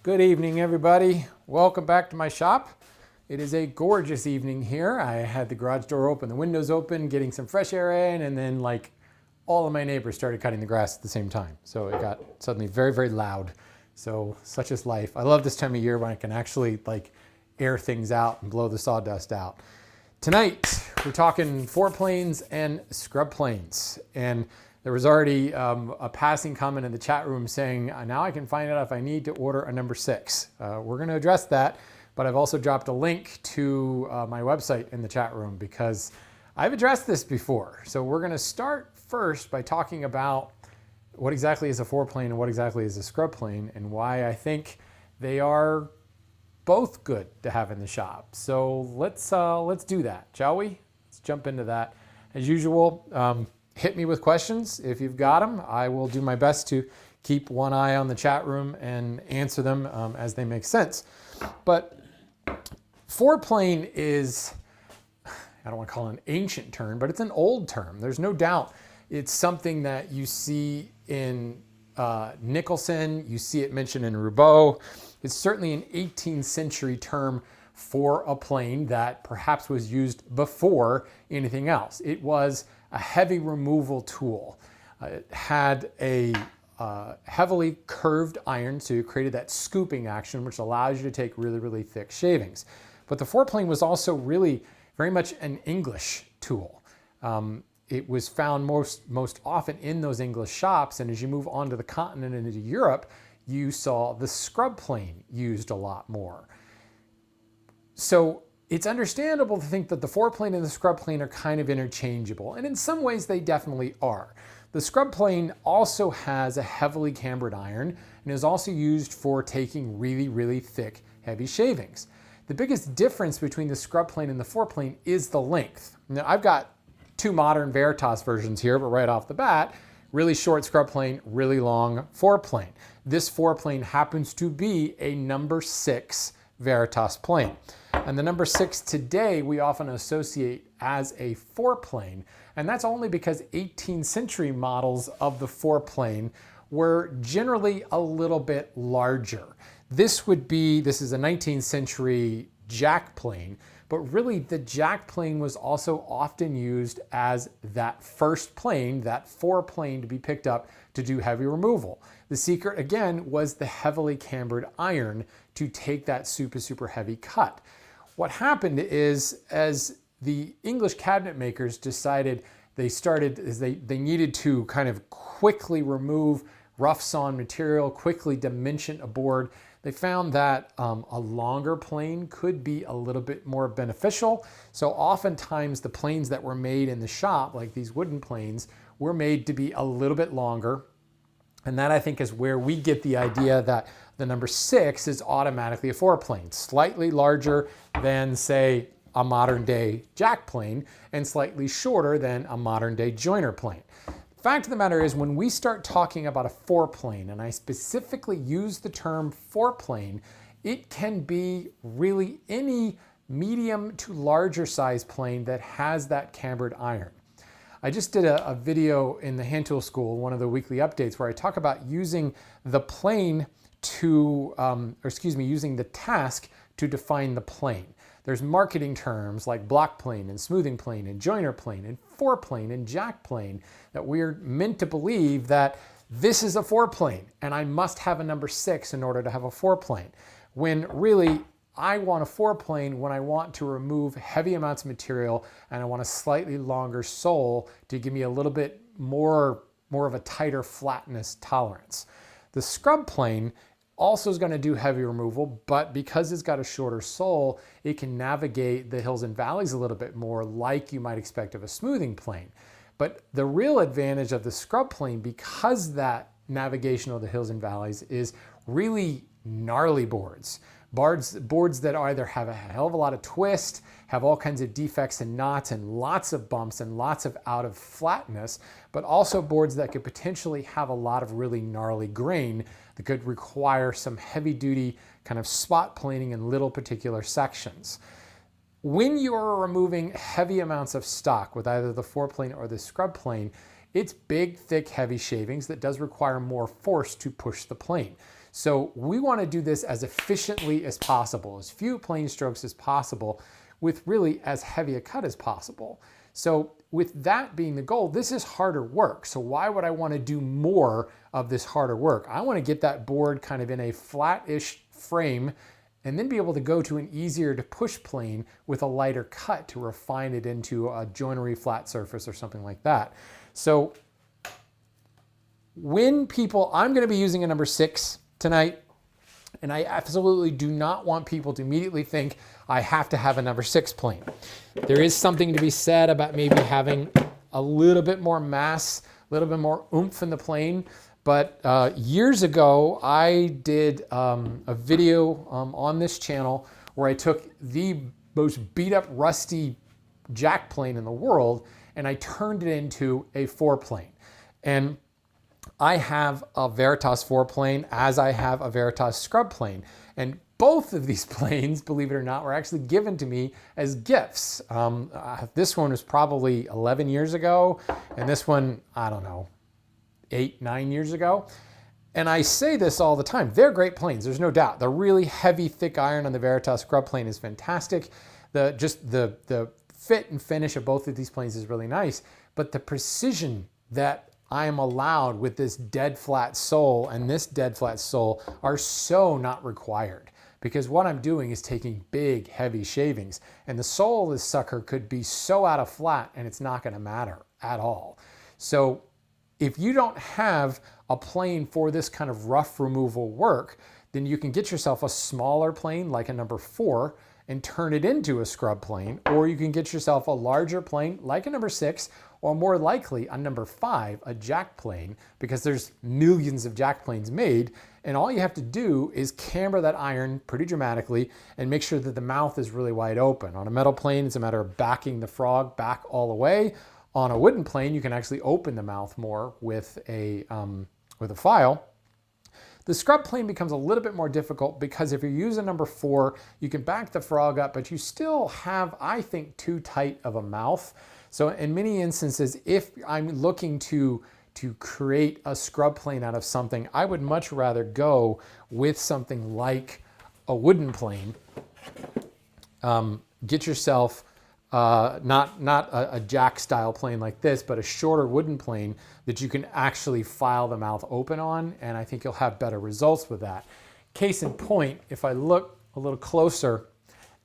Good evening, everybody. Welcome back to my shop. It is a gorgeous evening here. I had the garage door open, the windows open, getting some fresh air in, and then like all of my neighbors started cutting the grass at the same time. So it got suddenly very, very loud. So such is life. I love this time of year when I can actually like air things out and blow the sawdust out. Tonight, we're talking foreplanes and scrub planes. And there was already a passing comment in the chat room saying, now I can find out if I need to order a number 6. We're going to address that, but I've also dropped a link to my website in the chat room because I've addressed this before. So we're going to start first by talking about what exactly is a foreplane and what exactly is a scrub plane and why I think they are both good to have in the shop. So let's do that, shall we? Let's jump into that. As usual, hit me with questions if you've got them. I will do my best to keep one eye on the chat room and answer them as they make sense. But foreplane is, I don't want to call it an ancient term, but it's an old term. There's no doubt it's something that you see in Nicholson, you see it mentioned in Roubaud. It's certainly an 18th century term for a plane that perhaps was used before anything else. It was a heavy removal tool. It had a heavily curved iron, so you created that scooping action, which allows you to take really, really thick shavings. But the foreplane was also really very much an English tool. It was found most often in those English shops, and as you move on to the continent and into Europe, you saw the scrub plane used a lot more. So it's understandable to think that the foreplane and the scrub plane are kind of interchangeable, and in some ways they definitely are. The scrub plane also has a heavily cambered iron and is also used for taking really, really thick, heavy shavings. The biggest difference between the scrub plane and the foreplane is the length. Now, I've got two modern Veritas versions here, but right off the bat, really short scrub plane, really long foreplane. This foreplane happens to be a number 6 Veritas plane. And the number 6 today we often associate as a foreplane, and that's only because 18th century models of the foreplane were generally a little bit larger. This is a 19th century jack plane, but really the jack plane was also often used as that first plane, that foreplane to be picked up to do heavy removal. The secret again was the heavily cambered iron to take that super, super heavy cut. What happened is, as the English cabinet makers decided they needed to kind of quickly remove rough sawn material, quickly dimension a board, they found that a longer plane could be a little bit more beneficial. So oftentimes the planes that were made in the shop, like these wooden planes, were made to be a little bit longer. And that I think is where we get the idea that the number 6 is automatically a foreplane, slightly larger than, say, a modern day jack plane and slightly shorter than a modern day joiner plane. Fact of the matter is, when we start talking about a foreplane, and I specifically use the term foreplane, it can be really any medium to larger size plane that has that cambered iron. I just did a video in the Hand Tool School, one of the weekly updates, where I talk about using the plane using the task to define the plane. There's marketing terms like block plane and smoothing plane and joiner plane and foreplane and jack plane that we're meant to believe that this is a foreplane and I must have a number 6 in order to have a foreplane. When really, I want a foreplane when I want to remove heavy amounts of material and I want a slightly longer sole to give me a little bit more of a tighter flatness tolerance. The scrub plane also is going to do heavy removal, but because it's got a shorter sole, it can navigate the hills and valleys a little bit more like you might expect of a smoothing plane. But the real advantage of the scrub plane, because that navigation of the hills and valleys, is really gnarly boards. Boards that either have a hell of a lot of twist, have all kinds of defects and knots and lots of bumps and lots of out of flatness, but also boards that could potentially have a lot of really gnarly grain that could require some heavy duty kind of spot planing in little particular sections. When you are removing heavy amounts of stock with either the foreplane or the scrub plane, it's big, thick, heavy shavings that does require more force to push the plane. So we want to do this as efficiently as possible, as few plane strokes as possible, with really as heavy a cut as possible. So with that being the goal, this is harder work. So why would I want to do more of this harder work? I want to get that board kind of in a flat-ish frame and then be able to go to an easier to push plane with a lighter cut to refine it into a joinery flat surface or something like that. So when people, I'm going to be using a number 6 tonight, and I absolutely do not want people to immediately think I have to have a number 6 plane. There is something to be said about maybe having a little bit more mass, a little bit more oomph in the plane. But years ago, I did a video on this channel where I took the most beat up, rusty jack plane in the world, and I turned it into a 4 plane. And I have a Veritas 4 plane as I have a Veritas scrub plane. And both of these planes, believe it or not, were actually given to me as gifts. This one was probably 11 years ago, and this one, I don't know, 8, 9 years ago. And I say this all the time. They're great planes, there's no doubt. The really heavy, thick iron on the Veritas scrub plane is fantastic. The fit and finish of both of these planes is really nice, but the precision that I am allowed with this dead flat sole and this dead flat sole are so not required, because what I'm doing is taking big, heavy shavings, and the sole of this sucker could be so out of flat and it's not going to matter at all. So if you don't have a plane for this kind of rough removal work, then you can get yourself a smaller plane like a number 4 and turn it into a scrub plane, or you can get yourself a larger plane like a number 6, or more likely a number 5, a jack plane, because there's millions of jack planes made, and all you have to do is camber that iron pretty dramatically and make sure that the mouth is really wide open. On a metal plane, it's a matter of backing the frog back all the way. On a wooden plane, you can actually open the mouth more with a file. The scrub plane becomes a little bit more difficult because if you're using number 4, you can back the frog up, but you still have, I think, too tight of a mouth. So in many instances, if I'm looking to create a scrub plane out of something, I would much rather go with something like a wooden plane. Get yourself not a jack style plane like this, but a shorter wooden plane that you can actually file the mouth open on, and I think you'll have better results with that. Case in point, if I look a little closer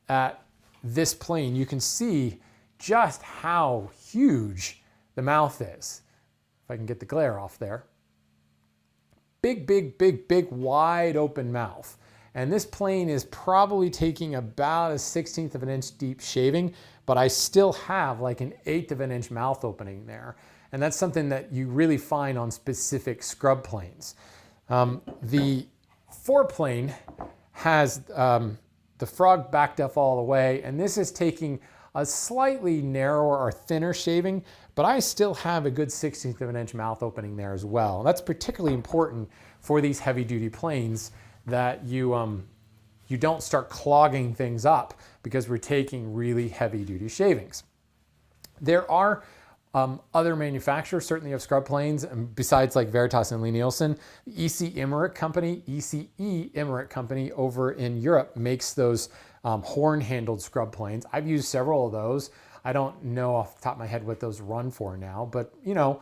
at this plane, you can see just how huge the mouth is. If I can get the glare off there. Big, big, big, big, wide open mouth. And this plane is probably taking about a 1/16 of an inch deep shaving, but I still have like an 1/8 of an inch mouth opening there. And that's something that you really find on specific scrub planes. The 4 plane has the frog backed up all the way, and this is taking a slightly narrower or thinner shaving, but I still have a good 1/16 of an inch mouth opening there as well. And that's particularly important for these heavy duty planes, that you don't start clogging things up because we're taking really heavy duty shavings. There are other manufacturers certainly of scrub planes, besides like Veritas and Lie-Nielsen. ECE Emmerich Company over in Europe makes those horn-handled scrub planes. I've used several of those. I don't know off the top of my head what those run for now, but you know,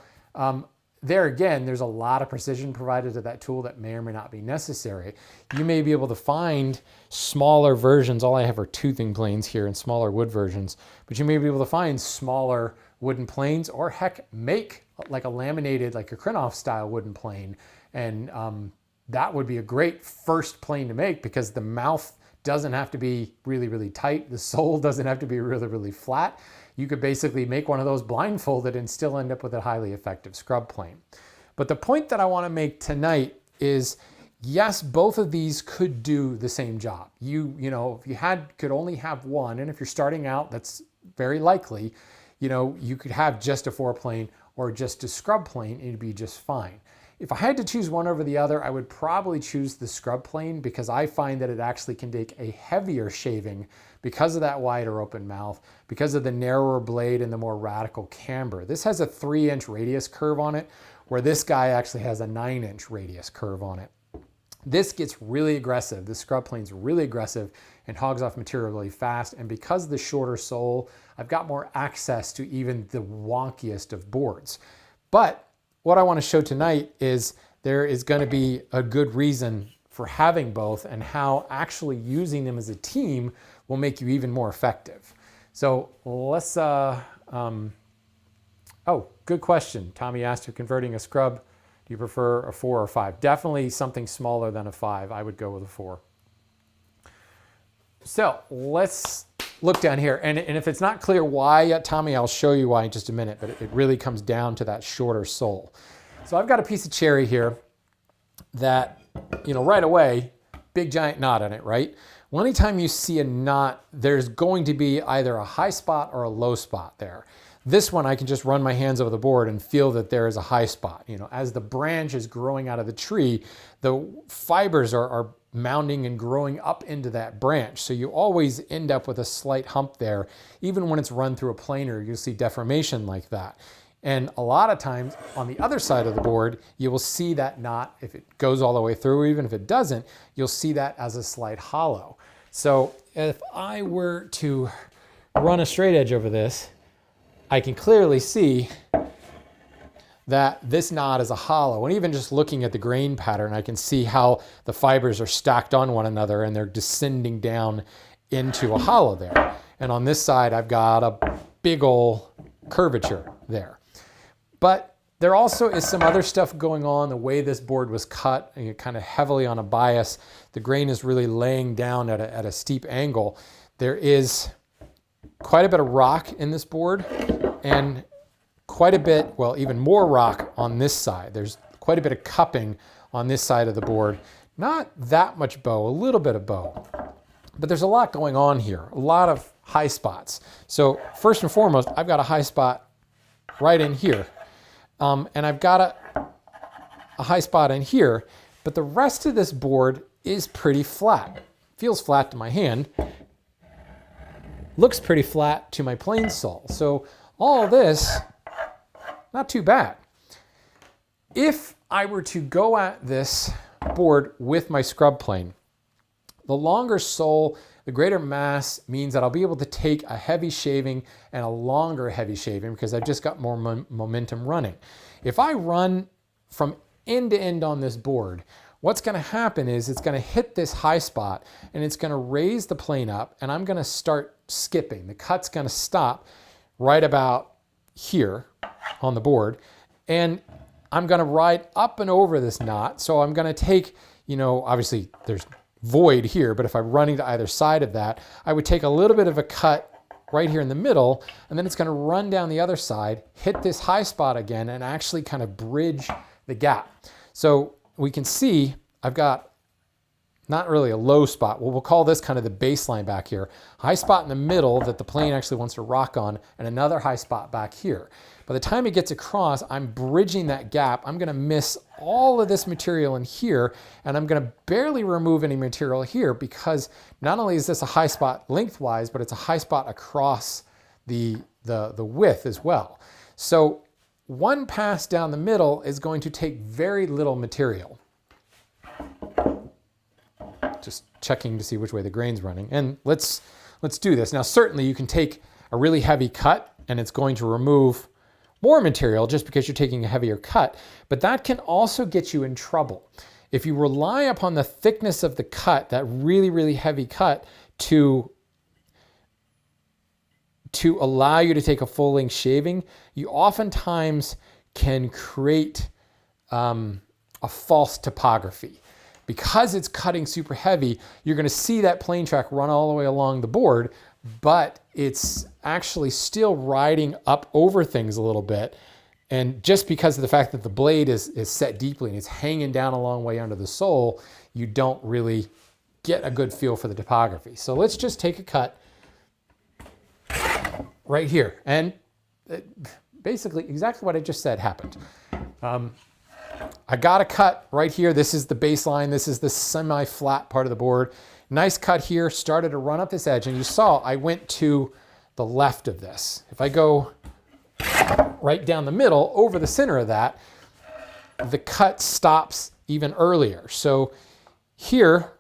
there again, there's a lot of precision provided to that tool that may or may not be necessary. You may be able to find smaller versions. All I have are toothing planes here and smaller wood versions, but you may be able to find smaller wooden planes, or heck, make like a laminated, like a Krenov style wooden plane. And that would be a great first plane to make, because the mouth doesn't have to be really, really tight. The sole doesn't have to be really, really flat. You could basically make one of those blindfolded and still end up with a highly effective scrub plane. But the point that I want to make tonight is, yes, both of these could do the same job. You know, if you could only have one, and if you're starting out, that's very likely, you know, you could have just a 4 plane or just a scrub plane, and it'd be just fine. If I had to choose one over the other, I would probably choose the scrub plane, because I find that it actually can take a heavier shaving because of that wider open mouth, because of the narrower blade and the more radical camber. This has a 3-inch radius curve on it, where this guy actually has a 9-inch radius curve on it. This gets really aggressive. The scrub plane's really aggressive and hogs off material really fast. And because of the shorter sole, I've got more access to even the wonkiest of boards. But what I want to show tonight is there is going to be a good reason for having both, and how actually using them as a team will make you even more effective. So let's, oh, good question. Tommy asked, you're converting a scrub. Do you prefer a 4 or 5? Definitely something smaller than a 5. I would go with a 4. So let's look down here. And if it's not clear why yet, Tommy, I'll show you why in just a minute, but it really comes down to that shorter sole. So I've got a piece of cherry here that, you know, right away, big giant knot in it, right? Well, anytime you see a knot, there's going to be either a high spot or a low spot there. This one, I can just run my hands over the board and feel that there is a high spot. You know, as the branch is growing out of the tree, the fibers are mounding and growing up into that branch. So you always end up with a slight hump there. Even when it's run through a planer, you'll see deformation like that. And a lot of times on the other side of the board, you will see that knot, if it goes all the way through, even if it doesn't, you'll see that as a slight hollow. So if I were to run a straight edge over this, I can clearly see that this knot is a hollow. And even just looking at the grain pattern, I can see how the fibers are stacked on one another and they're descending down into a hollow there. And on this side, I've got a big ol' curvature there. But there also is some other stuff going on. The way this board was cut, kind of heavily on a bias, the grain is really laying down at a steep angle. There is quite a bit of rock in this board and quite a bit, well, even more rock on this side. There's quite a bit of cupping on this side of the board. Not that much bow, a little bit of bow. But there's a lot going on here, a lot of high spots. So first and foremost, I've got a high spot right in here. And I've got a high spot in here, but the rest of this board is pretty flat. Feels flat to my hand. Looks pretty flat to my plane sole. So all of this, not too bad. If I were to go at this board with my scrub plane, the longer sole, the greater mass means that I'll be able to take a heavy shaving and a longer heavy shaving because I've just got more momentum running. If I run from end to end on this board, what's going to happen is it's going to hit this high spot and it's going to raise the plane up and I'm going to start skipping. The cut's going to stop right about here on the board and I'm going to ride up and over this knot. So I'm going to take, you know, obviously there's void here, but if I'm running to either side of that, I would take a little bit of a cut right here in the middle, and then it's going to run down the other side, hit this high spot again, and actually kind of bridge the gap. So we can see I've got not really a low spot. Well, we'll call this kind of the baseline back here. High spot in the middle that the plane actually wants to rock on, and another high spot back here. By the time it gets across, I'm bridging that gap. I'm going to miss all of this material in here, and I'm going to barely remove any material here because not only is this a high spot lengthwise, but it's a high spot across the width as well. So one pass down the middle is going to take very little material. Just checking to see which way the grain's running. And let's do this. Now, certainly you can take a really heavy cut and it's going to remove more material just because you're taking a heavier cut, but that can also get you in trouble. If you rely upon the thickness of the cut, that really, really heavy cut, to allow you to take a full-length shaving, you oftentimes can create a false topography. Because it's cutting super heavy, you're going to see that plane track run all the way along the board, but it's actually still riding up over things a little bit. And just because of the fact that the blade is set deeply and it's hanging down a long way under the sole, you don't really get a good feel for the topography. So let's just take a cut right here. And basically exactly what I just said happened. I got a cut right here. This is the baseline. This is the semi-flat part of the board. Nice cut here, started to run up this edge, and you saw I went to the left of this. If I go right down the middle, over the center of that, the cut stops even earlier. So Here,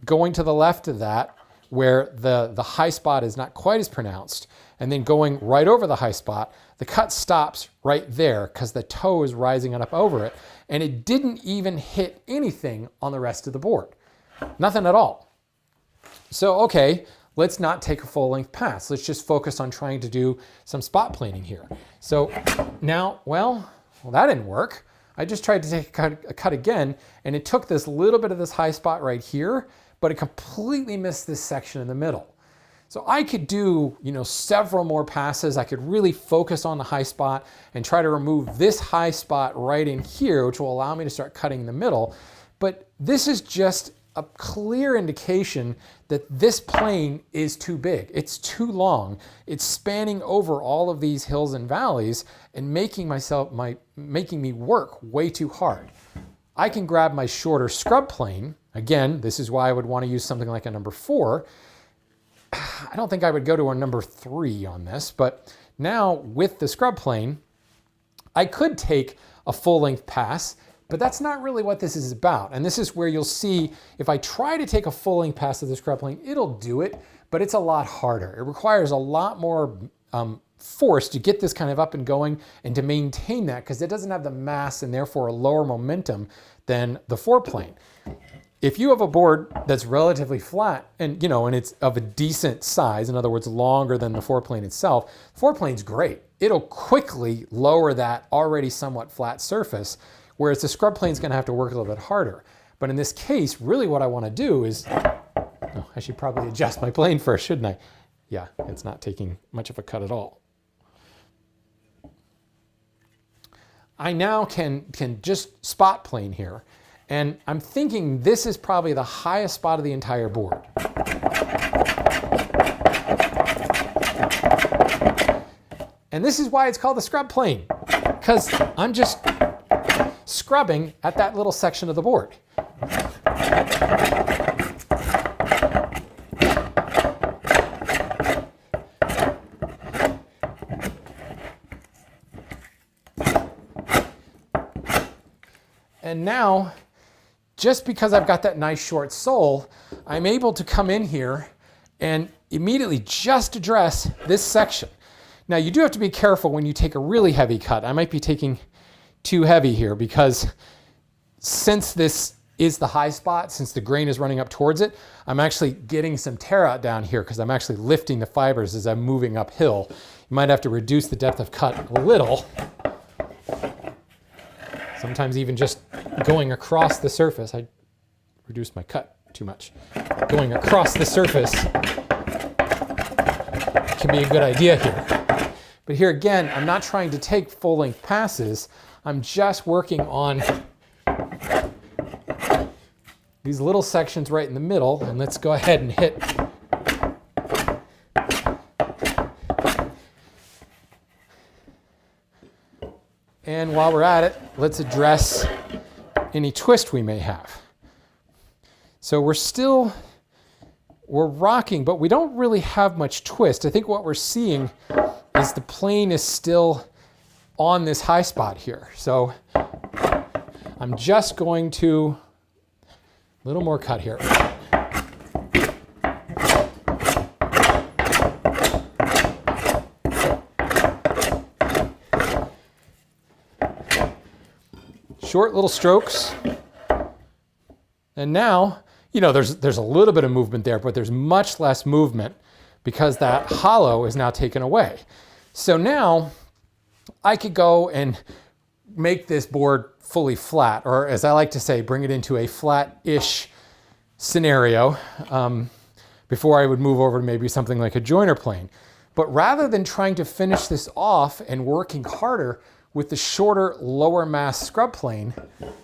going to the left of that, where the high spot is not quite as pronounced, and then going right over the high spot, the cut stops right there because the toe is rising up over it, and it didn't even hit anything on the rest of the board. Nothing at all. So, okay, let's not take a full length pass. Let's just focus on trying to do some spot planing here. So now, well, that didn't work. I just tried to take a cut again, and it took this little bit of this high spot right here, but it completely missed this section in the middle. So I could do, several more passes. I could really focus on the high spot and try to remove this high spot right in here, which will allow me to start cutting in the middle. But this is just a clear indication that this plane is too big. It's too long. It's spanning over all of these hills and valleys and making me work way too hard. I can grab my shorter scrub plane. Again, this is why I would want to use something like a number 4. I don't think I would go to a number 3 on this, but now with the scrub plane, I could take a full length pass, but that's not really what this is about. And this is where you'll see if I try to take a full length pass of the scrub plane, it'll do it, but it's a lot harder. It requires a lot more force to get this kind of up and going and to maintain that because it doesn't have the mass and therefore a lower momentum than the 4 plane. If you have a board that's relatively flat and it's of a decent size, in other words, longer than the 4 plane itself, 4 plane's great. It'll quickly lower that already somewhat flat surface, whereas the scrub plane's gonna have to work a little bit harder. But in this case, really what I wanna do is, I should probably adjust my plane first, shouldn't I? Yeah, it's not taking much of a cut at all. I now can just spot plane here. And I'm thinking this is probably the highest spot of the entire board. And this is why it's called the scrub plane, because I'm just scrubbing at that little section of the board. And now, just because I've got that nice short sole, I'm able to come in here and immediately just address this section. Now you do have to be careful when you take a really heavy cut. I might be taking too heavy here because since this is the high spot, since the grain is running up towards it, I'm actually getting some tear out down here because I'm actually lifting the fibers as I'm moving uphill. You might have to reduce the depth of cut a little. Sometimes even just going across the surface, I reduced my cut too much. Going across the surface can be a good idea here. But here again, I'm not trying to take full length passes. I'm just working on these little sections right in the middle, and let's go ahead and hit. And while we're at it, let's address any twist we may have. So we're rocking, but we don't really have much twist. I think what we're seeing is the plane is still on this high spot here. So I'm just going to, a little more cut here. Short little strokes. And now, there's a little bit of movement there, but there's much less movement because that hollow is now taken away. So now I could go and make this board fully flat, or as I like to say, bring it into a flat-ish scenario before I would move over to maybe something like a joiner plane. But rather than trying to finish this off and working harder with the shorter, lower mass scrub plane,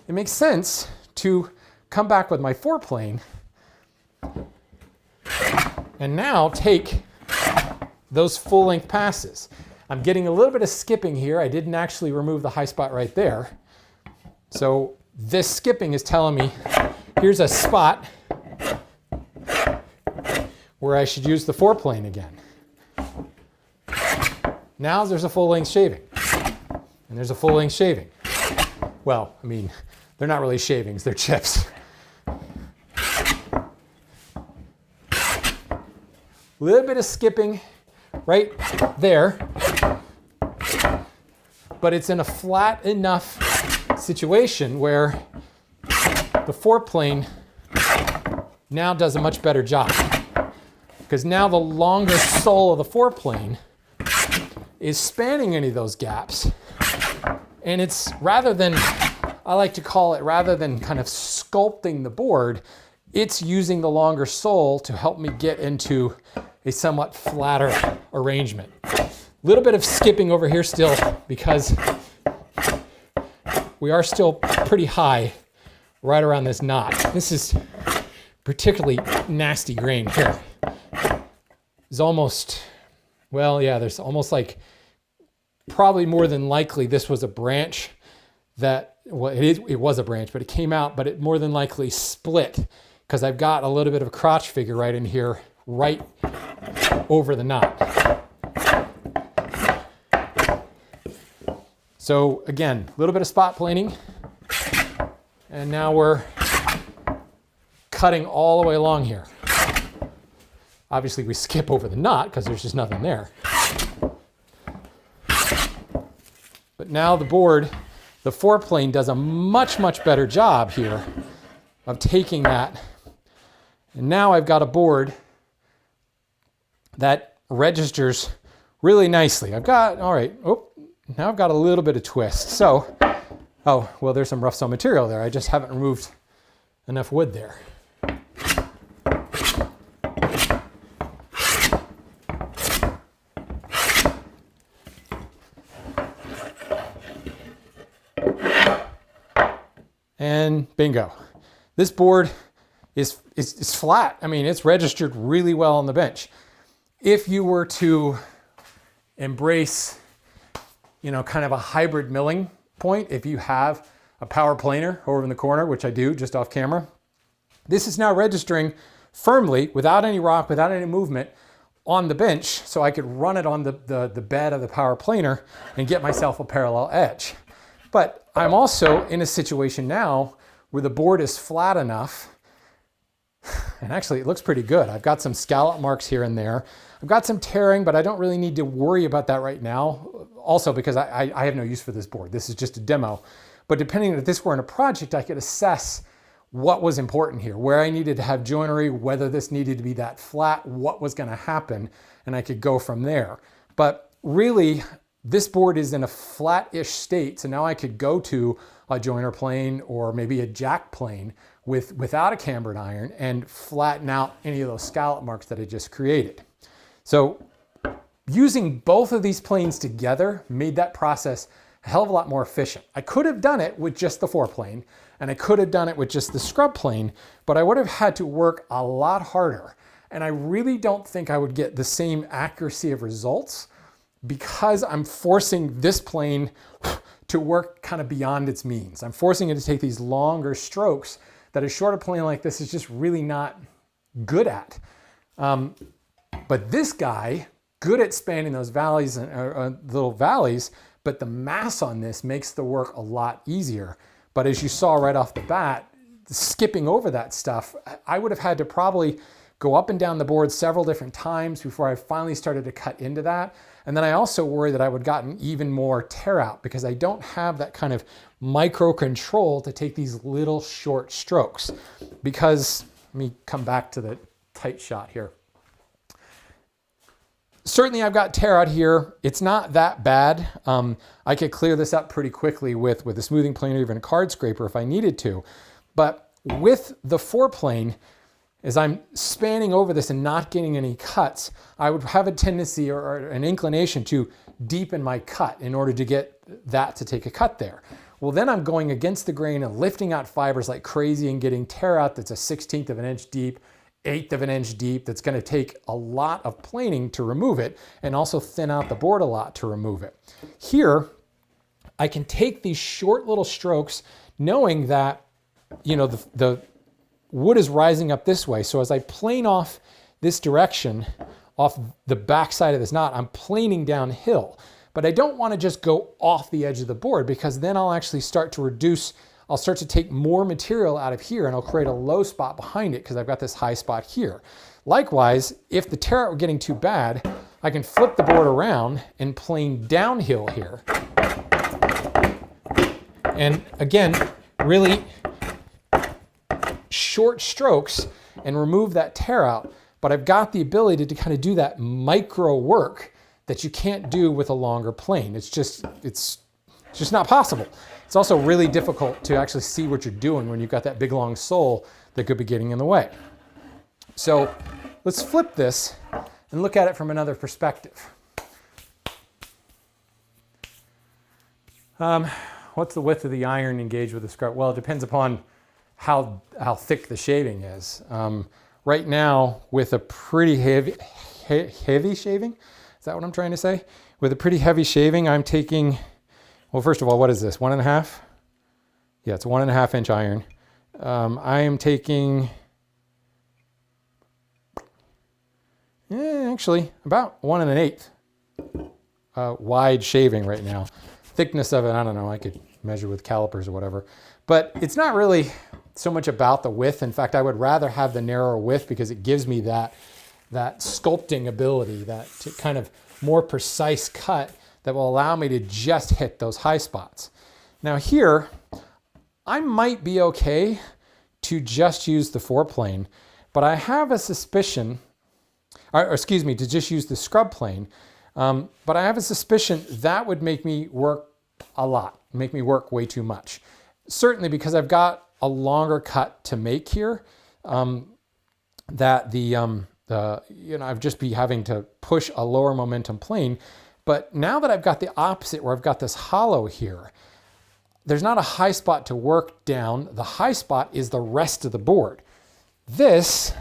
it makes sense to come back with my 4 plane and now take those full length passes. I'm getting a little bit of skipping here. I didn't actually remove the high spot right there. So this skipping is telling me here's a spot where I should use the 4 plane again. Now there's a full length shaving. And there's a full length shaving. Well, I mean, they're not really shavings, they're chips. A little bit of skipping right there, but it's in a flat enough situation where the foreplane now does a much better job. Because now the longer sole of the foreplane is spanning any of those gaps. And it's rather than, I like to call it, rather than kind of sculpting the board, it's using the longer sole to help me get into a somewhat flatter arrangement. A little bit of skipping over here still because we are still pretty high right around this knot. This is particularly nasty grain here. It's almost, well, yeah, there's almost like, probably more than likely this was a branch that, well, it was a branch, but it came out, but it more than likely split because I've got a little bit of a crotch figure right in here, right over the knot. So again, a little bit of spot planing, and now we're cutting all the way along here. Obviously we skip over the knot because there's just nothing there. But now the board, the foreplane does a much, much better job here of taking that. And now I've got a board that registers really nicely. I've got, all right, oh, now I've got a little bit of twist. So, oh, well, there's some rough stone material there. I just haven't removed enough wood there. And bingo. This board is flat. I mean, it's registered really well on the bench. If you were to embrace, you know, kind of a hybrid milling point, if you have a power planer over in the corner, which I do just off camera, this is now registering firmly without any rock, without any movement on the bench, so I could run it on the bed of the power planer and get myself a parallel edge. But I'm also in a situation now where the board is flat enough, and actually it looks pretty good. I've got some scallop marks here and there. I've got some tearing, but I don't really need to worry about that right now. Also because I have no use for this board. This is just a demo. But depending if this were in a project, I could assess what was important here, where I needed to have joinery, whether this needed to be that flat, what was gonna happen, and I could go from there. But really, this board is in a flat-ish state, so now I could go to a joiner plane or maybe a jack plane without a cambered iron and flatten out any of those scallop marks that I just created. So using both of these planes together made that process a hell of a lot more efficient. I could have done it with just the foreplane, and I could have done it with just the scrub plane, but I would have had to work a lot harder. And I really don't think I would get the same accuracy of results because I'm forcing this plane to work kind of beyond its means. I'm forcing it to take these longer strokes that a shorter plane like this is just really not good at. But this guy, good at spanning those valleys and little valleys, but the mass on this makes the work a lot easier. But as you saw right off the bat, skipping over that stuff, I would have had to probably go up and down the board several different times before I finally started to cut into that. And then I also worry that I would have gotten even more tear out because I don't have that kind of micro control to take these little short strokes. Because, let me come back to the tight shot here. Certainly I've got tear out here. It's not that bad. I could clear this up pretty quickly with a smoothing plane or even a card scraper if I needed to. But with the foreplane, as I'm spanning over this and not getting any cuts, I would have a tendency or an inclination to deepen my cut in order to get that to take a cut there. Well, then I'm going against the grain and lifting out fibers like crazy and getting tear out that's a 1/16 of an inch deep, 1/8 of an inch deep. That's going to take a lot of planing to remove it and also thin out the board a lot to remove it. Here, I can take these short little strokes knowing that, you know, the wood is rising up this way. So as I plane off this direction, off the back side of this knot, I'm planing downhill. But I don't want to just go off the edge of the board because then I'll actually start to reduce, I'll start to take more material out of here and I'll create a low spot behind it because I've got this high spot here. Likewise, if the tear out were getting too bad, I can flip the board around and plane downhill here. And again, really short strokes and remove that tear out. But I've got the ability to kind of do that micro work that you can't do with a longer plane. It's just not possible. It's also really difficult to actually see what you're doing when you've got that big long sole that could be getting in the way. So let's flip this and look at it from another perspective. What's the width of the iron engaged with the scrub? Well, it depends upon how thick the shaving is. Right now, with a pretty heavy shaving, is that what I'm trying to say? With a pretty heavy shaving, I'm taking, well, first of all, what is this, 1.5? Yeah, it's a 1.5 inch iron. I am taking, actually, about 1 1/8 wide shaving right now. Thickness of it, I don't know, I could measure with calipers or whatever. But it's not really so much about the width. In fact, I would rather have the narrower width because it gives me that sculpting ability, that kind of more precise cut that will allow me to just hit those high spots. Now here, I might be okay to just use the foreplane, but I have a suspicion, or excuse me, to just use the scrub plane. But I have a suspicion that would make me work a lot, make me work way too much. Certainly because I've got a longer cut to make here, that I'd just be having to push a lower momentum plane. But now that I've got the opposite, where I've got this hollow here, there's not a high spot to work down. The high spot is the rest of the board. This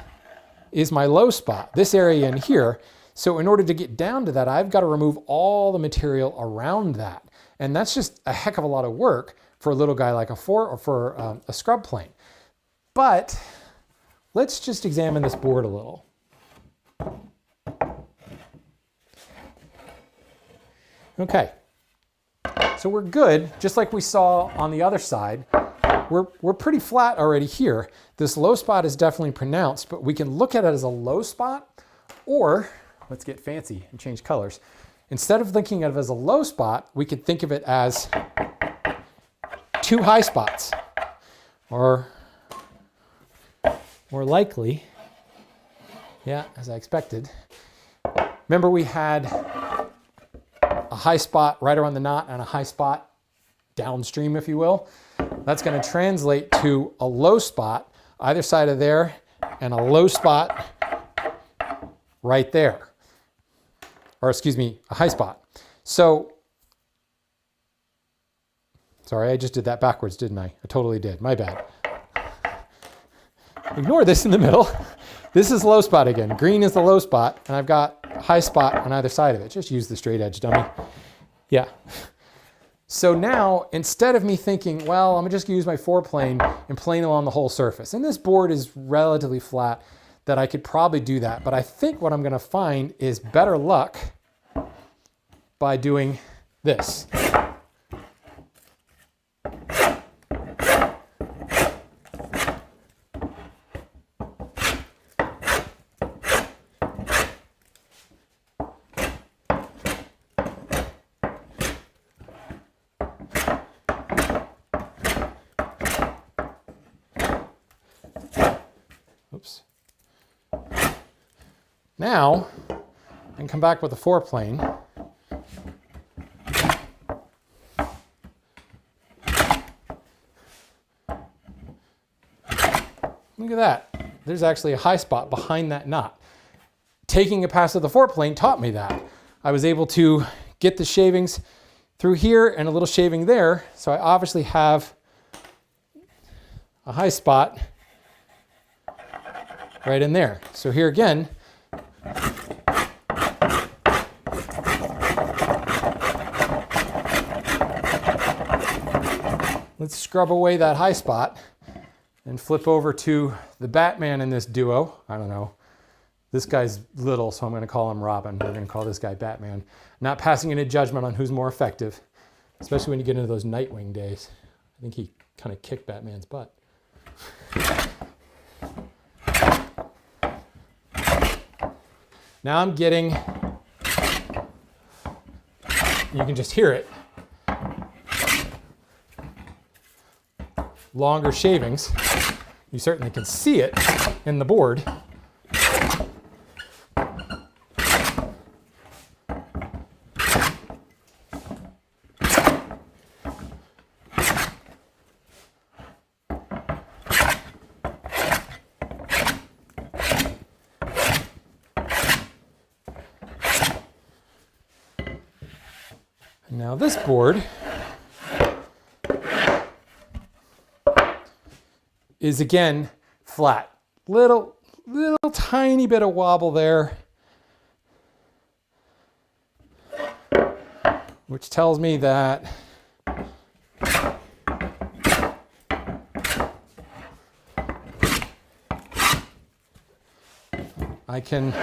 is my low spot, this area in here. So in order to get down to that, I've got to remove all the material around that. And that's just a heck of a lot of work for a little guy like a Fore or for a scrub plane. But let's just examine this board a little. Okay, so we're good, just like we saw on the other side. We're pretty flat already here. This low spot is definitely pronounced, but we can look at it as a low spot, or let's get fancy and change colors. Instead of thinking of it as a low spot, we could think of it as 2 high spots, or more likely, yeah, as I expected. Remember we had a high spot right around the knot and a high spot downstream, if you will. That's going to translate to a low spot either side of there and a low spot right there. Or excuse me, a high spot. So, sorry, I just did that backwards, didn't I? I totally did, my bad. Ignore this in the middle. This is low spot again. Green is the low spot, and I've got a high spot on either side of it. Just use the straight edge, dummy. Yeah. So now, instead of me thinking, well, I'm just gonna use my foreplane and plane along the whole surface, and this board is relatively flat, that I could probably do that. But I think what I'm gonna find is better luck by doing this. Oops. Now, I can come back with a foreplane. Look at that. There's actually a high spot behind that knot. Taking a pass of the foreplane taught me that. I was able to get the shavings through here and a little shaving there, so I obviously have a high spot right in there. So here again, let's scrub away that high spot and flip over to the Batman in this duo. I don't know. This guy's little, so I'm going to call him Robin. We're going to call this guy Batman. Not passing any judgment on who's more effective, especially when you get into those Nightwing days. I think he kind of kicked Batman's butt. Now I'm getting, you can just hear it, longer shavings. You certainly can see it in the board. Now this board is again flat. Little tiny bit of wobble there, which tells me that I can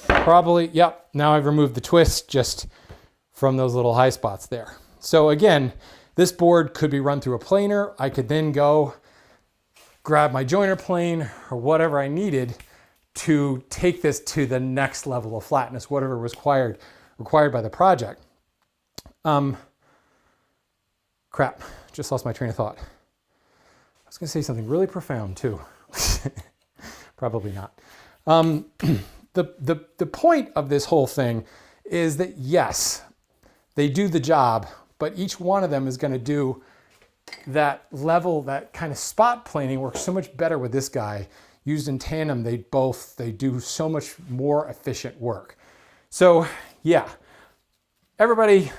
probably, yep, now I've removed the twist just from those little high spots there. So again, this board could be run through a planer. I could then go grab my joiner plane or whatever I needed to take this to the next level of flatness, whatever was required by the project. Crap, just lost my train of thought. I was gonna say something really profound too. Probably not. The point of this whole thing is that yes, they do the job, but each one of them is gonna do that level, that kind of spot planing works so much better with this guy. Used in tandem, they do so much more efficient work. So yeah, everybody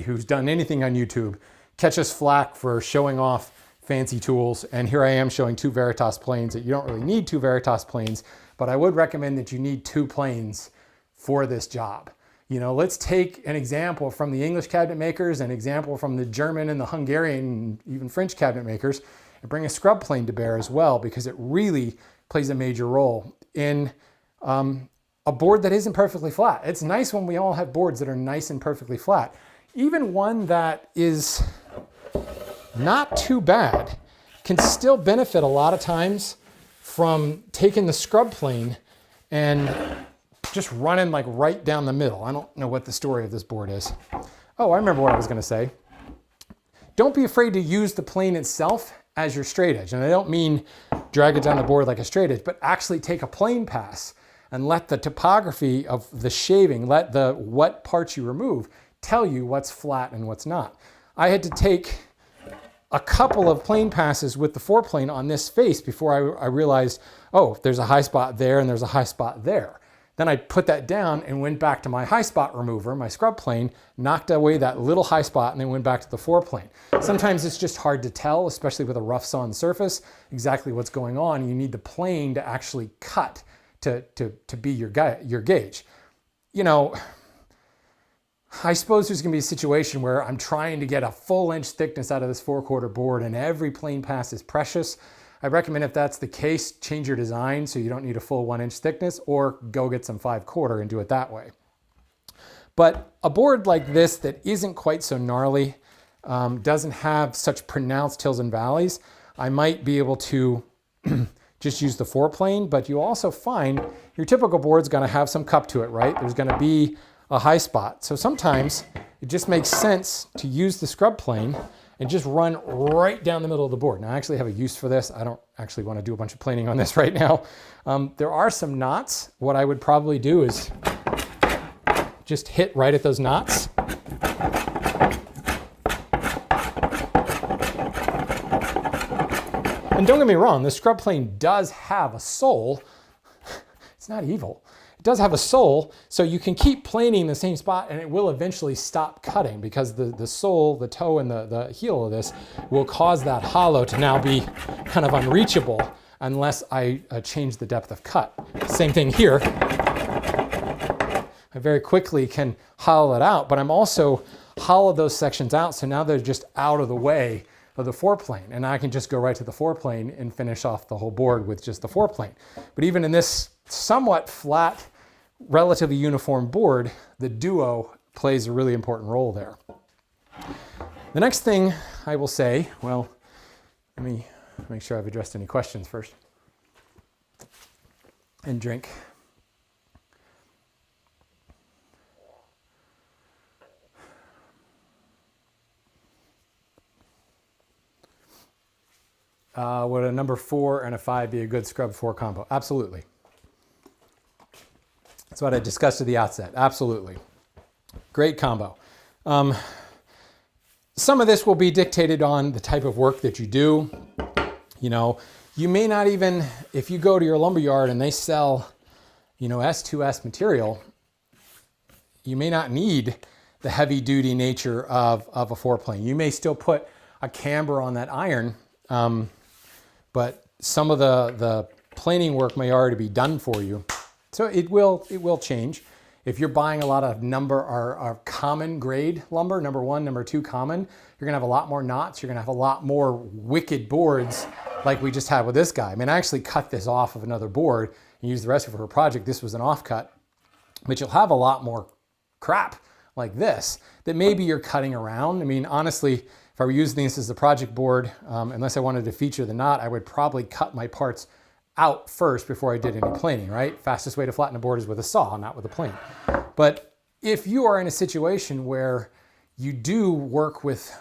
who's done anything on YouTube catches flack for showing off fancy tools. And here I am showing 2 Veritas planes that you don't really need 2 Veritas planes, but I would recommend that you need 2 planes for this job. You know, let's take an example from the English cabinet makers, an example from the German and the Hungarian, and even French cabinet makers, and bring a scrub plane to bear as well, because it really plays a major role in a board that isn't perfectly flat. It's nice when we all have boards that are nice and perfectly flat. Even one that is not too bad can still benefit a lot of times from taking the scrub plane and just running like right down the middle. I don't know what the story of this board is. Oh, I remember what I was gonna say. Don't be afraid to use the plane itself as your straight edge. And I don't mean drag it down the board like a straight edge, but actually take a plane pass and let the topography of the shaving, let the what parts you remove tell you what's flat and what's not. I had to take a couple of plane passes with the foreplane on this face before I realized, oh, there's a high spot there and there's a high spot there. Then I put that down and went back to my high spot remover, my scrub plane, knocked away that little high spot, and then went back to the foreplane. Sometimes it's just hard to tell, especially with a rough sawn surface, exactly what's going on. You need the plane to actually cut to be your gauge. You know, I suppose there's gonna be a situation where I'm trying to get a full inch thickness out of this 4/4 board and every plane pass is precious. I recommend if that's the case, change your design so you don't need a full 1 inch thickness, or go get some 5/4 and do it that way. But a board like this that isn't quite so gnarly, doesn't have such pronounced hills and valleys, I might be able to just use the foreplane, but you also find your typical board's gonna have some cup to it, right? There's gonna be a high spot. So sometimes it just makes sense to use the scrub plane and just run right down the middle of the board. Now I actually have a use for this. I don't actually want to do a bunch of planing on this right now. There are some knots. What I would probably do is just hit right at those knots. And don't get me wrong, the scrub plane does have a sole. It's not evil. It does have a sole, so you can keep planing the same spot and it will eventually stop cutting, because the sole, the toe, and the heel of this will cause that hollow to now be kind of unreachable unless I change the depth of cut. Same thing here. I very quickly can hollow it out, but I'm also hollowed those sections out, so now they're just out of the way of the foreplane, and I can just go right to the foreplane and finish off the whole board with just the foreplane. But even in this somewhat flat, relatively uniform board, the duo plays a really important role there. The next thing I will say, well, let me make sure I've addressed any questions first and drink. Would a number 4 and a 5 be a good scrub 4 combo? Absolutely. That's what I discussed at the outset. Absolutely. Great combo. Some of this will be dictated on the type of work that you do. You know, you may not even, if you go to your lumber yard and they sell, you know, S2S material, you may not need the heavy duty nature of a 4-plane. You may still put a camber on that iron, but some of the planing work may already be done for you. So it will change. If you're buying a lot of our common grade lumber, number 1, number 2 common, you're gonna have a lot more knots. You're gonna have a lot more wicked boards like we just had with this guy. I mean, I actually cut this off of another board and used the rest of it for a project. This was an offcut, but you'll have a lot more crap like this that maybe you're cutting around. I mean, honestly, if I were using this as a project board, unless I wanted to feature the knot, I would probably cut my parts out first before I did any planing, right? Fastest way to flatten a board is with a saw, not with a plane. But if you are in a situation where you do work with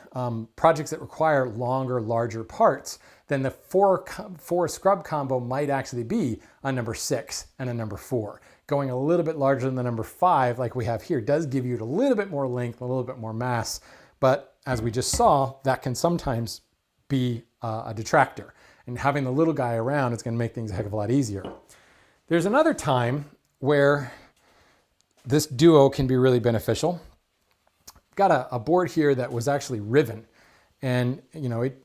projects that require longer, larger parts, then the 4 scrub combo might actually be a number 6 and a number 4. Going a little bit larger than the number 5, like we have here, does give you a little bit more length, a little bit more mass. But as we just saw, that can sometimes be a detractor. And having the little guy around is going to make things a heck of a lot easier. There's another time where this duo can be really beneficial. Got a board here that was actually riven, and you know, it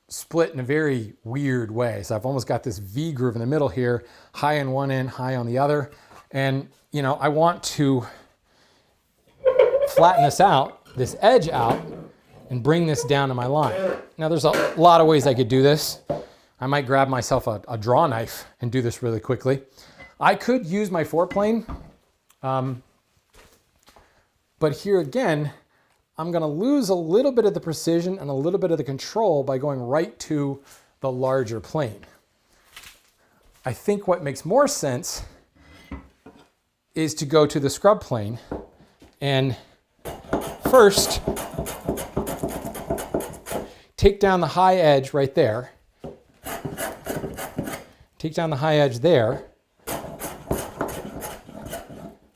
split in a very weird way. So I've almost got this V groove in the middle here, high on one end, high on the other. And you know, I want to flatten this out, this edge out, and bring this down to my line. Now there's a lot of ways I could do this. I might grab myself a draw knife and do this really quickly. I could use my 4-plane, but here again, I'm gonna lose a little bit of the precision and a little bit of the control by going right to the larger plane. I think what makes more sense is to go to the scrub plane and first take down the high edge right there. Take down the high edge there.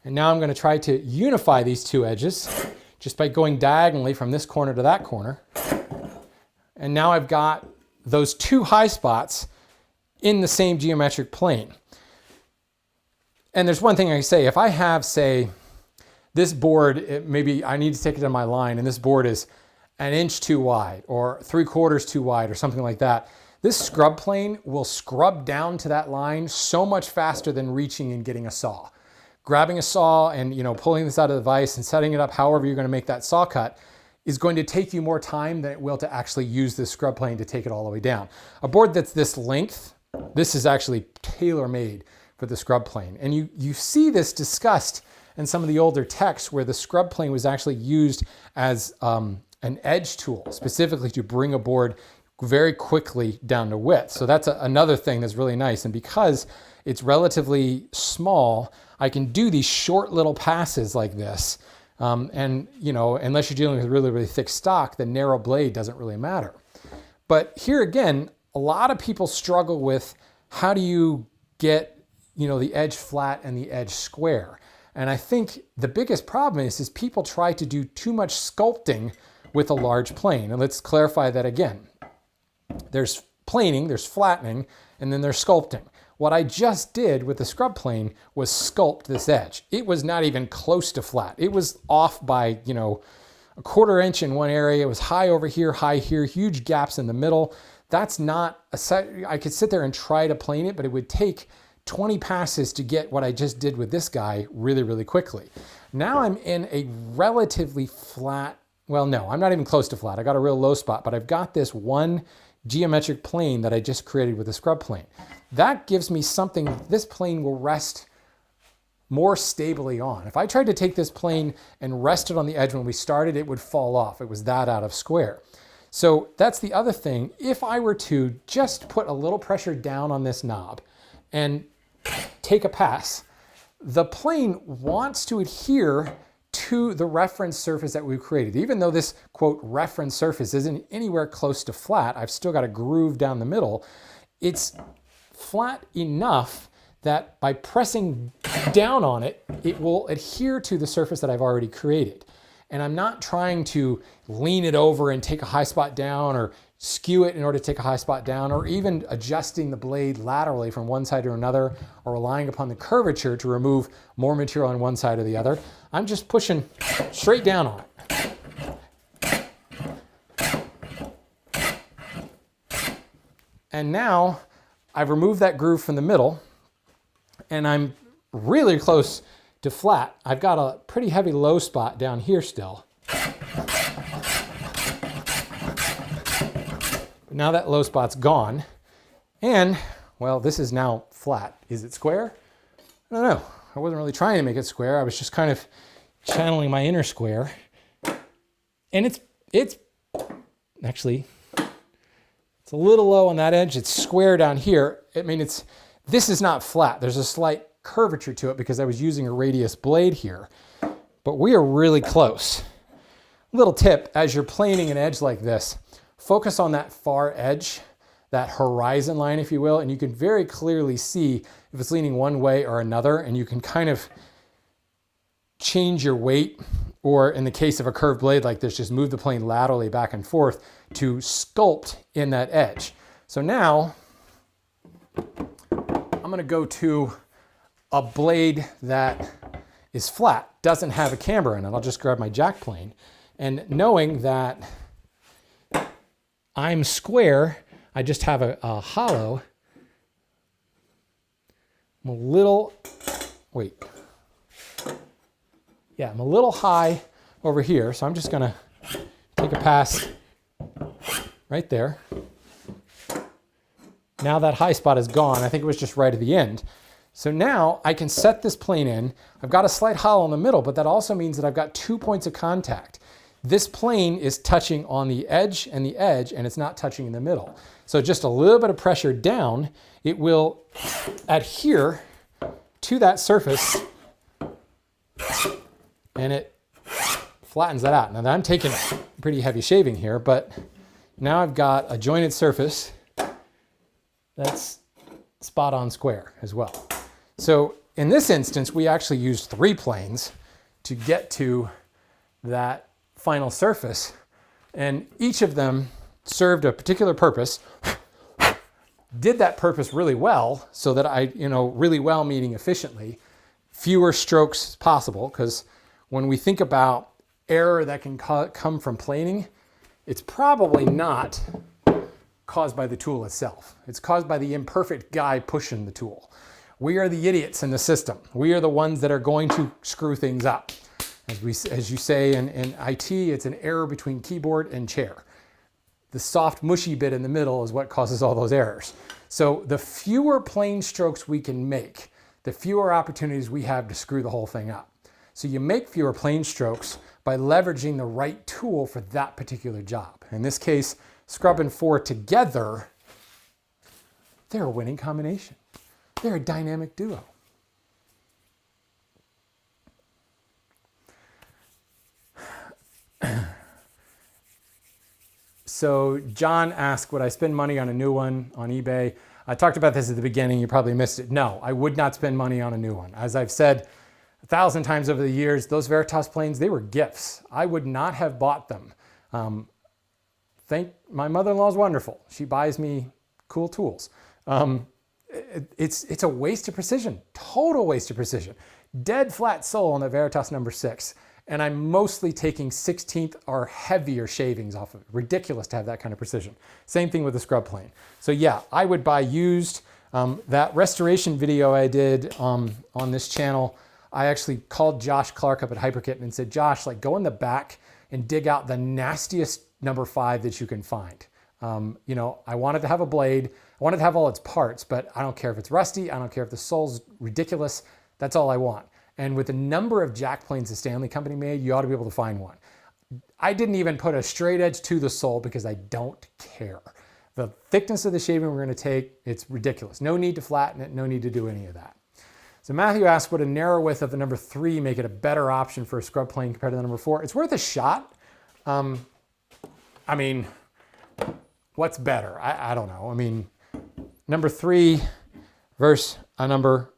And now I'm going to try to unify these 2 edges just by going diagonally from this corner to that corner. And now I've got those 2 high spots in the same geometric plane. And there's one thing I can say, if I have, say, this board, maybe I need to take it on my line and this board is 1 inch too wide or 3/4 too wide or something like that, this scrub plane will scrub down to that line so much faster than reaching and getting a saw. Grabbing a saw and, you know, pulling this out of the vise and setting it up however you're going to make that saw cut is going to take you more time than it will to actually use this scrub plane to take it all the way down. A board that's this length, this is actually tailor-made for the scrub plane. And you see this discussed in some of the older texts where the scrub plane was actually used as an edge tool, specifically to bring a board very quickly down to width. So that's another thing that's really nice. And because it's relatively small, I can do these short little passes like this. And you know, unless you're dealing with really, really thick stock, the narrow blade doesn't really matter. But here again, a lot of people struggle with how do you get, you know, the edge flat and the edge square. And I think the biggest problem is people try to do too much sculpting with a large plane. And let's clarify that again. There's planing, there's flattening, and then there's sculpting. What I just did with the scrub plane was sculpt this edge. It was not even close to flat. It was off by, you know, 1/4 inch in one area. It was high over here, high here, huge gaps in the middle. That's not I could sit there and try to plane it, but it would take 20 passes to get what I just did with this guy really, really quickly. Now I'm in a relatively flat, well, no, I'm not even close to flat. I got a real low spot, but I've got this one geometric plane that I just created with the scrub plane. That gives me something this plane will rest more stably on. If I tried to take this plane and rest it on the edge when we started, it would fall off. It was that out of square. So that's the other thing. If I were to just put a little pressure down on this knob and take a pass, the plane wants to adhere to the reference surface that we've created. Even though this, quote, reference surface isn't anywhere close to flat, I've still got a groove down the middle. It's flat enough that by pressing down on it, it will adhere to the surface that I've already created. And I'm not trying to lean it over and take a high spot down, or skew it in order to take a high spot down, or even adjusting the blade laterally from one side to another, or relying upon the curvature to remove more material on one side or the other. I'm just pushing straight down on it. And now I've removed that groove from the middle, and I'm really close to flat. I've got a pretty heavy low spot down here still. Now that low spot's gone, and, well, this is now flat. Is it square? I don't know. I wasn't really trying to make it square. I was just kind of channeling my inner square. And it's actually, it's a little low on that edge. It's square down here. I mean, this is not flat. There's a slight curvature to it because I was using a radius blade here, but we are really close. Little tip, as you're planing an edge like this, focus on that far edge, that horizon line, if you will, and you can very clearly see if it's leaning one way or another, and you can kind of change your weight, or in the case of a curved blade like this, just move the plane laterally back and forth to sculpt in that edge. So now I'm going to go to a blade that is flat, doesn't have a camber in it. I'll just grab my jack plane, and knowing that I'm square, I just have a hollow. I'm a little high over here, so I'm just gonna take a pass right there. Now that high spot is gone. I think it was just right at the end. So now I can set this plane in. I've got a slight hollow in the middle, but that also means that I've got 2 points of contact. This plane is touching on the edge, and it's not touching in the middle. So just a little bit of pressure down, it will adhere to that surface, and it flattens that out. Now I'm taking a pretty heavy shaving here, but now I've got a jointed surface that's spot on square as well. So in this instance, we actually used 3 planes to get to that final surface, and each of them served a particular purpose, did that purpose really well, so that really well meaning efficiently, fewer strokes possible, because when we think about error that can come from planing, it's probably not caused by the tool itself. It's caused by the imperfect guy pushing the tool. We are the idiots in the system. We are the ones that are going to screw things up. As you say in IT, it's an error between keyboard and chair. The soft, mushy bit in the middle is what causes all those errors. So the fewer plane strokes we can make, the fewer opportunities we have to screw the whole thing up. So you make fewer plane strokes by leveraging the right tool for that particular job. In this case, Scrub and Fore together, they're a winning combination. They're a dynamic duo. So John asked, would I spend money on a new one on eBay? I talked about this at the beginning. You probably missed it. No, I would not spend money on a new one. As I've said 1,000 times over the years, those Veritas planes, they were gifts. I would not have bought them. My mother-in-law is wonderful. She buys me cool tools. It's a waste of precision, total waste of precision. Dead flat sole on the Veritas number 6. And I'm mostly taking 16th or heavier shavings off of it. Ridiculous to have that kind of precision. Same thing with the scrub plane. So yeah, I would buy used. That restoration video I did on this channel, I actually called Josh Clark up at Hyperkit and said, Josh, go in the back and dig out the nastiest number 5 that you can find. I wanted to have a blade. I wanted to have all its parts, but I don't care if it's rusty. I don't care if the sole's ridiculous. That's all I want. And with the number of jack planes the Stanley Company made, you ought to be able to find one. I didn't even put a straight edge to the sole because I don't care. The thickness of the shaving we're going to take, it's ridiculous. No need to flatten it, no need to do any of that. So Matthew asked, would a narrow width of the number 3 make it a better option for a scrub plane compared to the number 4? It's worth a shot. I mean, what's better? I don't know. I mean, number 3 versus a number,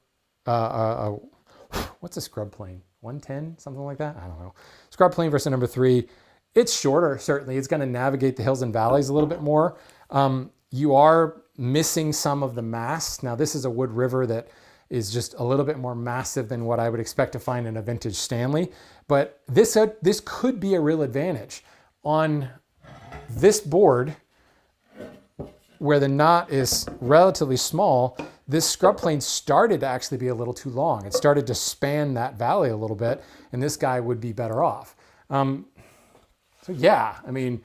what's a scrub plane? 110, something like that? I don't know. Scrub plane versus a number 3. It's shorter, certainly. It's going to navigate the hills and valleys a little bit more. You are missing some of the mass. Now, this is a Wood River that is just a little bit more massive than what I would expect to find in a vintage Stanley. But this could be a real advantage. On this board, where the knot is relatively small, this scrub plane started to actually be a little too long. It started to span that valley a little bit, and this guy would be better off. So yeah, I mean,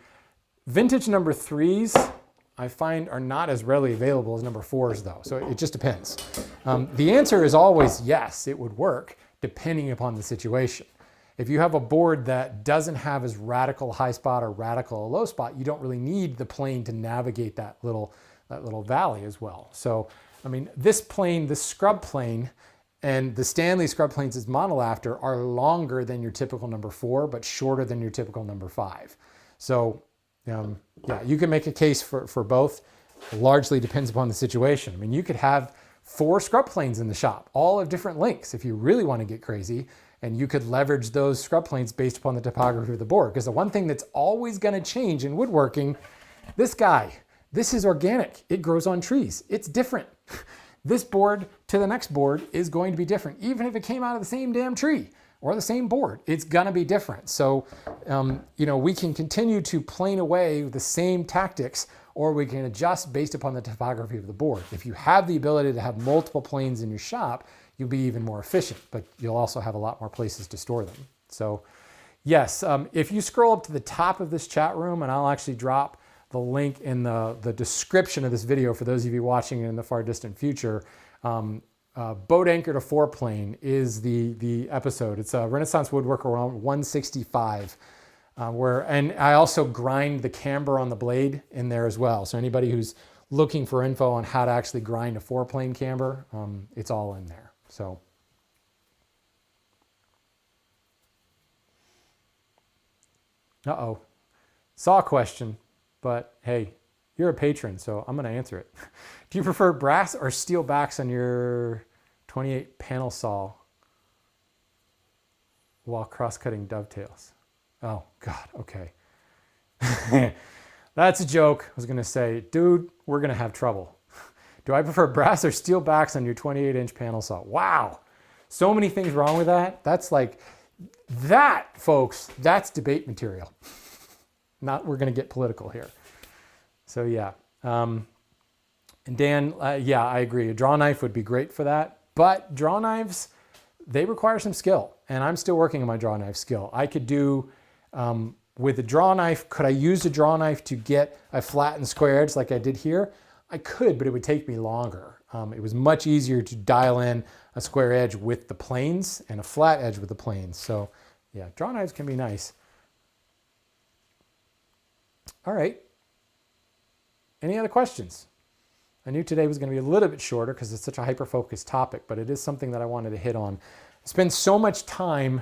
vintage number 3s, I find are not as readily available as number 4s though. So it just depends. The answer is always yes, it would work depending upon the situation. If you have a board that doesn't have as radical a high spot or radical a low spot, you don't really need the plane to navigate that little valley as well. So, I mean, this plane, the scrub plane, and the Stanley scrub planes it's modeled after are longer than your typical number 4, but shorter than your typical number 5. So, yeah, you can make a case for both. Largely depends upon the situation. I mean, you could have 4 scrub planes in the shop, all of different lengths if you really want to get crazy. And you could leverage those scrub planes based upon the topography of the board. Because the one thing that's always going to change in woodworking, this is organic. It grows on trees. It's different. This board to the next board is going to be different. Even if it came out of the same damn tree or the same board, it's going to be different. So, we can continue to plane away with the same tactics, or we can adjust based upon the topography of the board. If you have the ability to have multiple planes in your shop, you'll be even more efficient, but you'll also have a lot more places to store them. So yes, if you scroll up to the top of this chat room, and I'll actually drop the link in the description of this video for those of you watching it in the far distant future, boat anchor to foreplane is the episode. It's a Renaissance Woodworker around 165, and I also grind the camber on the blade in there as well. So anybody who's looking for info on how to actually grind a foreplane camber, it's all in there. So, saw a question, but hey, you're a patron, so I'm going to answer it. Do you prefer brass or steel backs on your 28 panel saw while cross-cutting dovetails? Oh, God, okay. That's a joke. I was going to say, dude, we're going to have trouble. Do I prefer brass or steel backs on your 28-inch panel saw? Wow. So many things wrong with that. That's like, that, folks, that's debate material. We're going to get political here. So, yeah. And Dan, yeah, I agree. A draw knife would be great for that. But draw knives, they require some skill. And I'm still working on my draw knife skill. I could do, with a draw knife, could I use a draw knife to get a flat and square edge like I did here? I could, but it would take me longer. It was much easier to dial in a square edge with the planes and a flat edge with the planes. So yeah, draw knives can be nice. All right. Any other questions? I knew today was going to be a little bit shorter because it's such a hyper-focused topic, but it is something that I wanted to hit on. I spend so much time,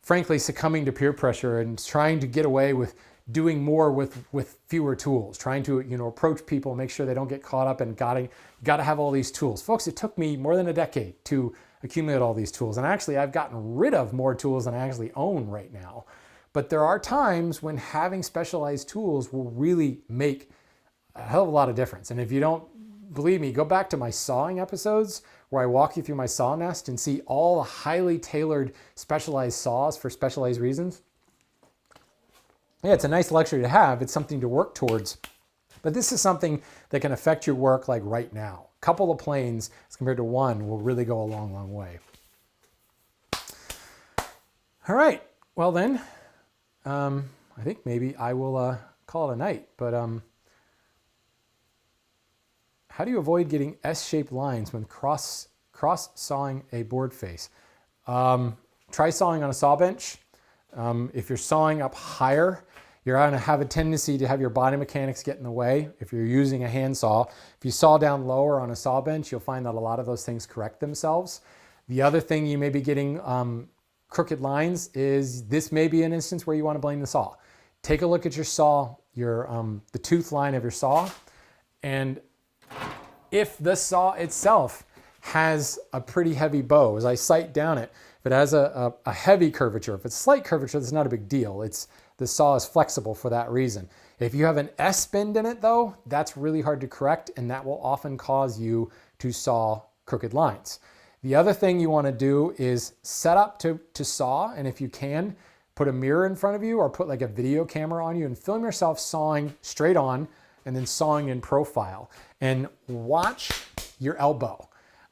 frankly, succumbing to peer pressure and trying to get away with doing more with fewer tools, trying to approach people, make sure they don't get caught up and got to have all these tools. Folks, it took me more than a decade to accumulate all these tools. And actually, I've gotten rid of more tools than I actually own right now. But there are times when having specialized tools will really make a hell of a lot of difference. And if you don't believe me, go back to my sawing episodes where I walk you through my saw nest and see all the highly tailored specialized saws for specialized reasons. Yeah, it's a nice luxury to have. It's something to work towards. But this is something that can affect your work like right now. A couple of planes as compared to one will really go a long, long way. All right. Well then, I think maybe I will call it a night. But how do you avoid getting S-shaped lines when cross sawing a board face? Try sawing on a saw bench. If you're sawing up higher, you're going to have a tendency to have your body mechanics get in the way. If you're using a hand saw, if you saw down lower on a saw bench, you'll find that a lot of those things correct themselves. The other thing you may be getting crooked lines is this may be an instance where you want to blame the saw. Take a look at your saw, the tooth line of your saw, and if the saw itself has a pretty heavy bow, as I sight down it, if it has a heavy curvature, if it's slight curvature, that's not a big deal. The saw is flexible for that reason. If you have an S-bend in it though, that's really hard to correct, and that will often cause you to saw crooked lines. The other thing you want to do is set up to saw, and if you can, put a mirror in front of you or put like a video camera on you and film yourself sawing straight on and then sawing in profile, and watch your elbow.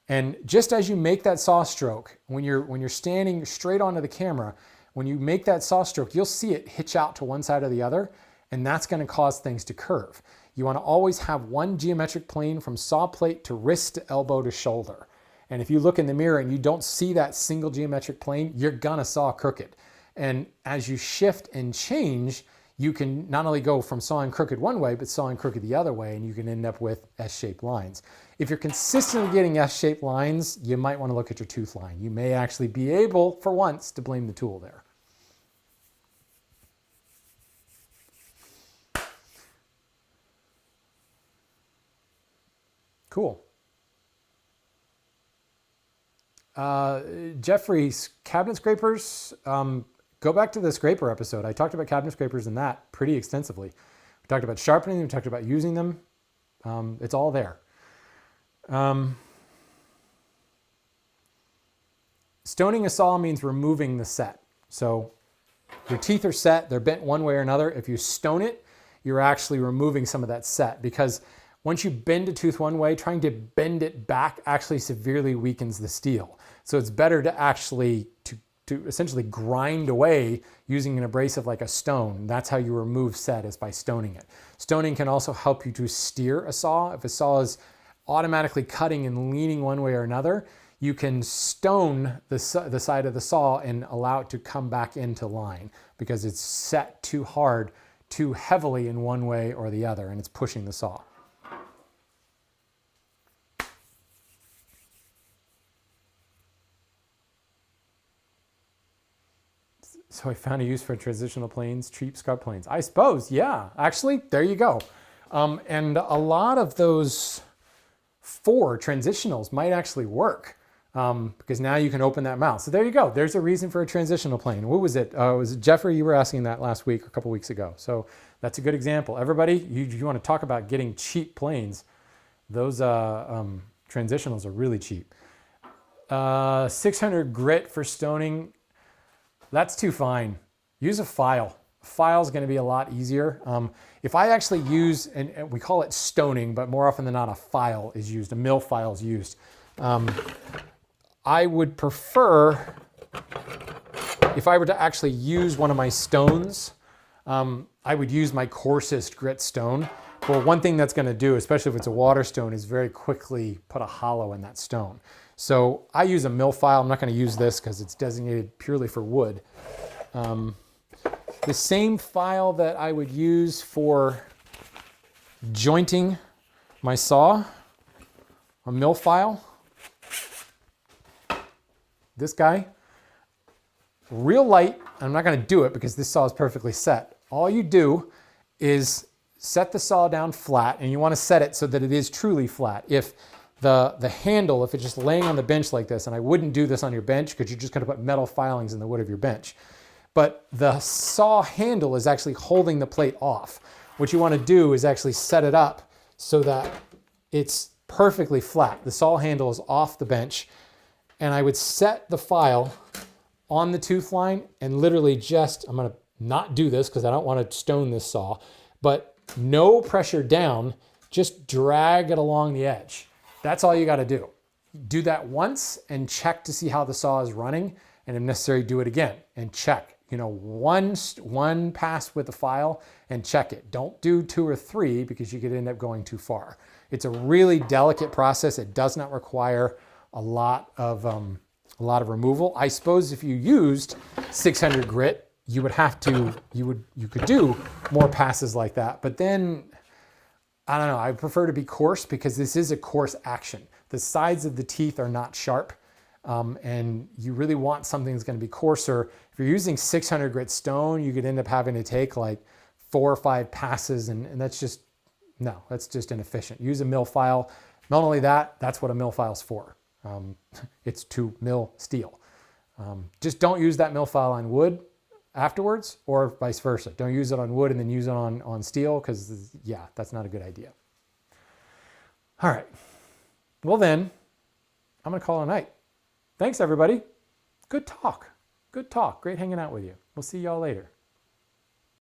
And just as you make that saw stroke, when you're standing straight onto the camera, when you make that saw stroke, you'll see it hitch out to one side or the other, and that's going to cause things to curve. You want to always have one geometric plane from saw plate to wrist to elbow to shoulder. And if you look in the mirror and you don't see that single geometric plane, you're going to saw crooked. And as you shift and change, you can not only go from sawing crooked one way, but sawing crooked the other way, and you can end up with S-shaped lines. If you're consistently getting S-shaped lines, you might want to look at your tooth line. You may actually be able, for once, to blame the tool there. Cool. Jeffrey's cabinet scrapers, go back to the scraper episode. I talked about cabinet scrapers in that pretty extensively. We talked about sharpening them, we talked about using them. It's all there. Stoning a saw means removing the set. So your teeth are set, they're bent one way or another. If you stone it, you're actually removing some of that set, because once you bend a tooth one way, trying to bend it back actually severely weakens the steel. So it's better to actually to essentially grind away using an abrasive like a stone. That's how you remove set, is by stoning it. Stoning can also help you to steer a saw. If a saw is automatically cutting and leaning one way or another, you can stone the side of the saw and allow it to come back into line, because it's set too hard, too heavily in one way or the other, and it's pushing the saw. So I found a use for transitional planes, cheap scrub planes. I suppose, yeah. Actually, there you go. And a lot of those Fore transitionals might actually work, because now you can open that mouth. So there you go. There's a reason for a transitional plane. What was it? Was it Jeffrey? You were asking that last week, or a couple weeks ago. So that's a good example. Everybody, you want to talk about getting cheap planes. Those transitionals are really cheap. 600 grit for stoning. That's too fine. Use a file. A file is going to be a lot easier. If I actually use, and we call it stoning, but more often than not a file is used, a mill file is used. I would prefer, if I were to actually use one of my stones, I would use my coarsest grit stone. Well, one thing that's going to do, especially if it's a water stone, is very quickly put a hollow in that stone. So I use a mill file. I'm not going to use this because it's designated purely for wood. The same file that I would use for jointing my saw, a mill file. This guy, real light. I'm not going to do it because this saw is perfectly set. All you do is set the saw down flat, and you want to set it so that it is truly flat. If the handle, if it's just laying on the bench like this, and I wouldn't do this on your bench because you're just going to put metal filings in the wood of your bench, but the saw handle is actually holding the plate off. What you want to do is actually set it up so that it's perfectly flat. The saw handle is off the bench, and I would set the file on the tooth line and literally just, I'm going to not do this because I don't want to stone this saw, but no pressure down, just drag it along the edge. That's all you got to do. Do that once and check to see how the saw is running, and if necessary, do it again and check. You know, one pass with the file and check it. Don't do 2 or 3 because you could end up going too far. It's a really delicate process. It does not require a lot of removal. I suppose if you used 600 grit, you would have to, you could do more passes like that, but then I don't know, I prefer to be coarse because this is a coarse action. The sides of the teeth are not sharp. and you really want something that's going to be coarser. If you're using 600 grit stone, you could end up having to take like 4 or 5 passes, and that's just, no, that's just inefficient. Use a mill file. Not only that, that's what a mill file is for. It's to mill steel. Just don't use that mill file on wood afterwards, or vice versa. Don't use it on wood and then use it on steel, because yeah, that's not a good idea. All right. Well then, I'm going to call it a night. Thanks everybody. Good talk. Good talk. Great hanging out with you. We'll see y'all later.